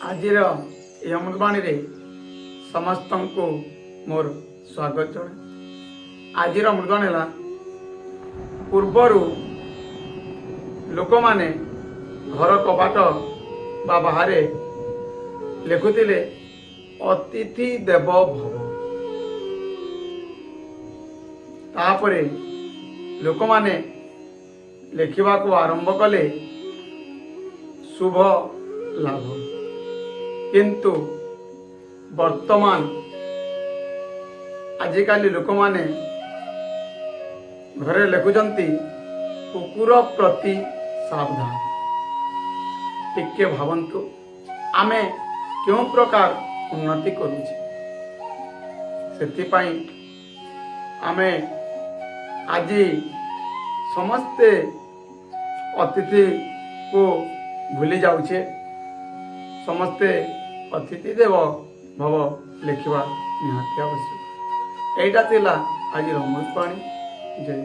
आजिर ये अमृतवाणी रे समस्त को मोर स्वागत जनाए। आजिर अमृतवाणी है पूर्वर लोक माने घर कबाट बा बाहर लिखुले अतिथि देव भव। तापरे लोक माने लिखा को आरंभ कले शुभ लाभ, किंतु वर्तमान आजिकाली लोक माने घरे लिखुचंती कुकुर प्रति सावधान। टिके भावंतु आमे क्यों प्रकार उन्नति करुचे, सेथिपाई आमे आजी समस्ते अतिथि को भूली जाऊचे। समस्ते अतिथि देव भव लिखा निहाती आवश्यक। एटा थिला आज अमृतवाणी। जय।